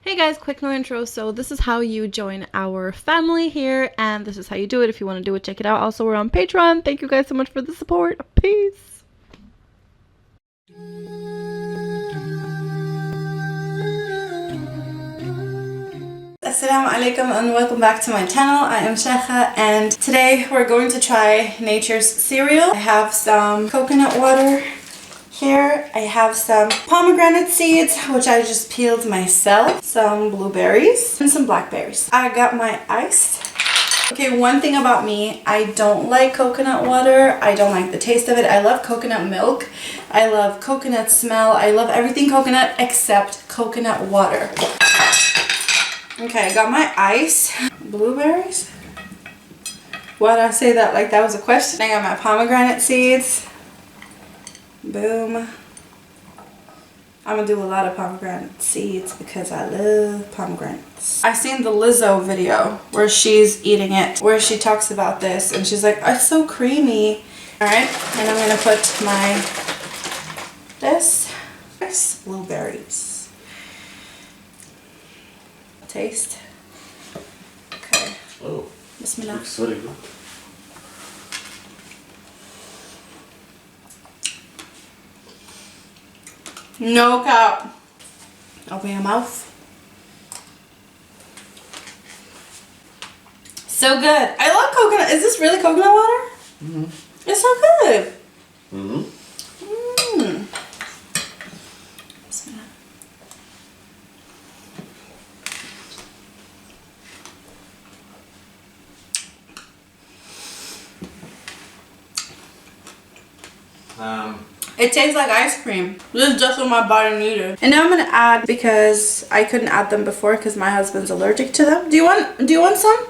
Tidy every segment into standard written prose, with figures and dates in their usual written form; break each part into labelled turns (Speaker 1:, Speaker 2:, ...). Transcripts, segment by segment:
Speaker 1: Hey guys, quick no intro. So this is how you join our family here, and this is how you do it. If you want to do it, check it out. Also, we're on Patreon. Thank you guys so much for the support. Peace. Assalamu alaikum and welcome back to my channel. I am Sheikha and today we're going to try nature's cereal. I have some coconut water here. I have some pomegranate seeds, which I just peeled myself, some blueberries, and some blackberries. I got my ice. Okay, one thing about me, I don't like coconut water. I don't like the taste of it. I love coconut milk. I love coconut smell. I love everything coconut except coconut water. Okay, I got my ice. Blueberries? Why did I say that like that was a question? I got my pomegranate seeds. Boom. I'm gonna do a lot of pomegranate seeds because I love pomegranates. I seen the Lizzo video where she's eating it, where she talks about this and she's like, it's so creamy. Alright, and I'm gonna put my this blueberries. Taste. Okay.
Speaker 2: Oh,
Speaker 1: Bismillah.
Speaker 2: looks very good.
Speaker 1: No cap. Open your mouth. So good. I love coconut. Is this really coconut water?
Speaker 2: Mm-hmm.
Speaker 1: It's so good.
Speaker 2: Mm-hmm.
Speaker 1: Mmm. Bismillah. It tastes like ice cream. This is just what my body needed. And now I'm gonna add, because I couldn't add them before because my husband's allergic to them. Do you want some?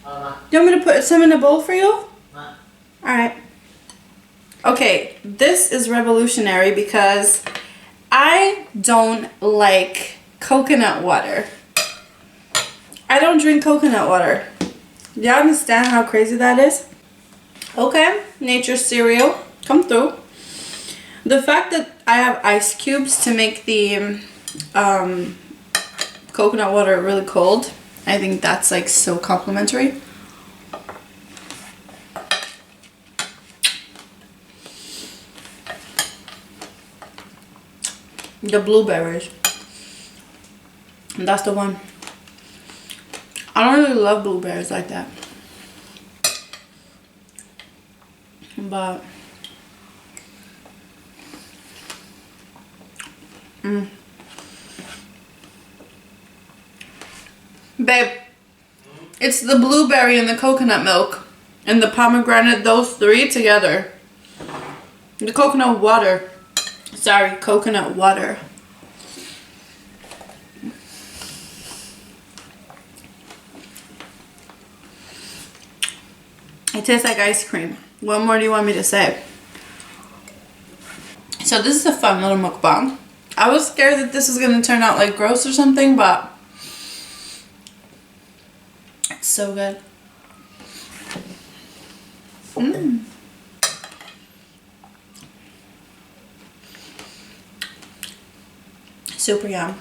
Speaker 1: Do you want me to put some in a bowl for you? Alright. Okay, this is revolutionary because I don't like coconut water. I don't drink coconut water. Do y'all understand how crazy that is? Okay, nature's cereal. Come through. The fact that I have ice cubes to make the coconut water really cold, I think that's like so complimentary. The blueberries. That's the one. I don't really love blueberries like that. But babe, it's the blueberry and the coconut milk and the pomegranate, those three together. The coconut water. Sorry, coconut water. It tastes like ice cream. What more do you want me to say? So this is a fun little mukbang. I was scared that this was going to turn out like gross or something, but it's so good. Mmm. Super yum.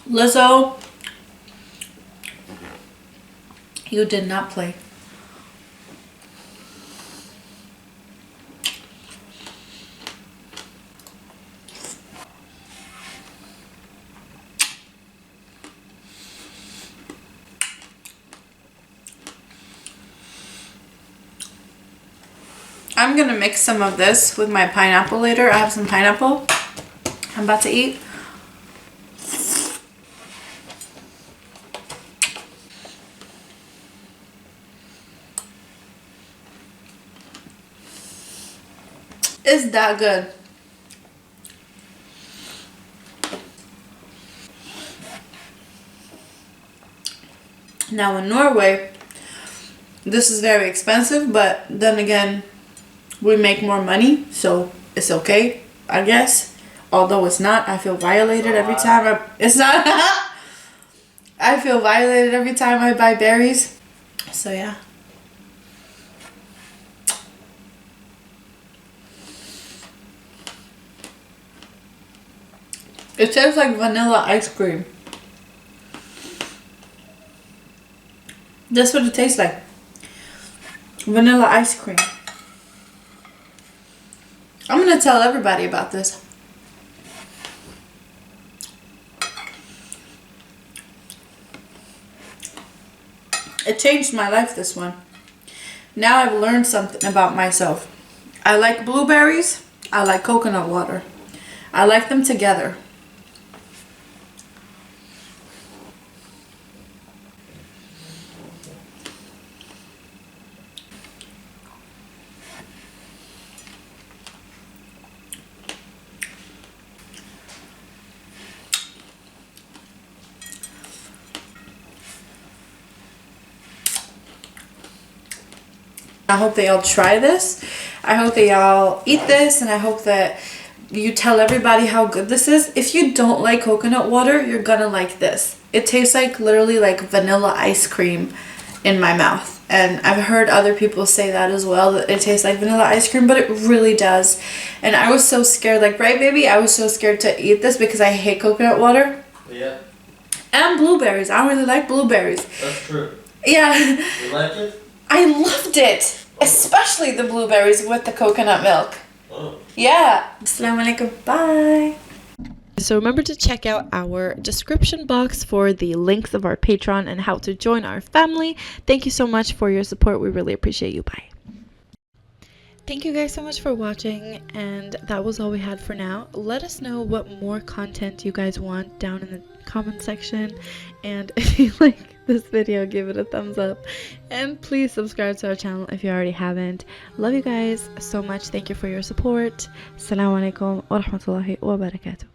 Speaker 1: Lizzo, you did not play. I'm gonna mix some of this with my pineapple later. I have some pineapple I'm about to eat. It's that good. Now in Norway, this is very expensive, but then again, we make more money, so it's okay, I guess. Although it's not, I feel violated every time it's not. I feel violated every time I buy berries. So yeah. It tastes like vanilla ice cream. That's what it tastes like. Vanilla ice cream. I'm gonna tell everybody about this. It changed my life, this one. Now I've learned something about myself. I like blueberries. I like coconut water. I like them together. I hope that y'all try this. I hope that y'all eat this, and I hope that you tell everybody how good this is. If you don't like coconut water, you're gonna like this. It tastes like literally like vanilla ice cream in my mouth. And I've heard other people say that as well, that it tastes like vanilla ice cream, but it really does. And I was so scared, like, right, baby? I was so scared to eat this because I hate coconut water.
Speaker 2: Yeah.
Speaker 1: And blueberries. I don't really like blueberries.
Speaker 2: That's true.
Speaker 1: Yeah.
Speaker 2: You like it?
Speaker 1: I loved it. Especially the blueberries with the coconut milk.
Speaker 2: Oh.
Speaker 1: Yeah. Assalamu alaikum. Bye.
Speaker 3: So remember to check out our description box for the links of our Patreon and how to join our family. Thank you so much for your support. We really appreciate you. Bye. Thank you guys so much for watching, and that was all we had for now. Let us know what more content you guys want down in the comment section, and if you like this video, give it a thumbs up, and please subscribe to our channel if you already haven't. Love you guys so much. Thank you for your support. Assalamu alaikum wa rahmatullahi wa barakatuh.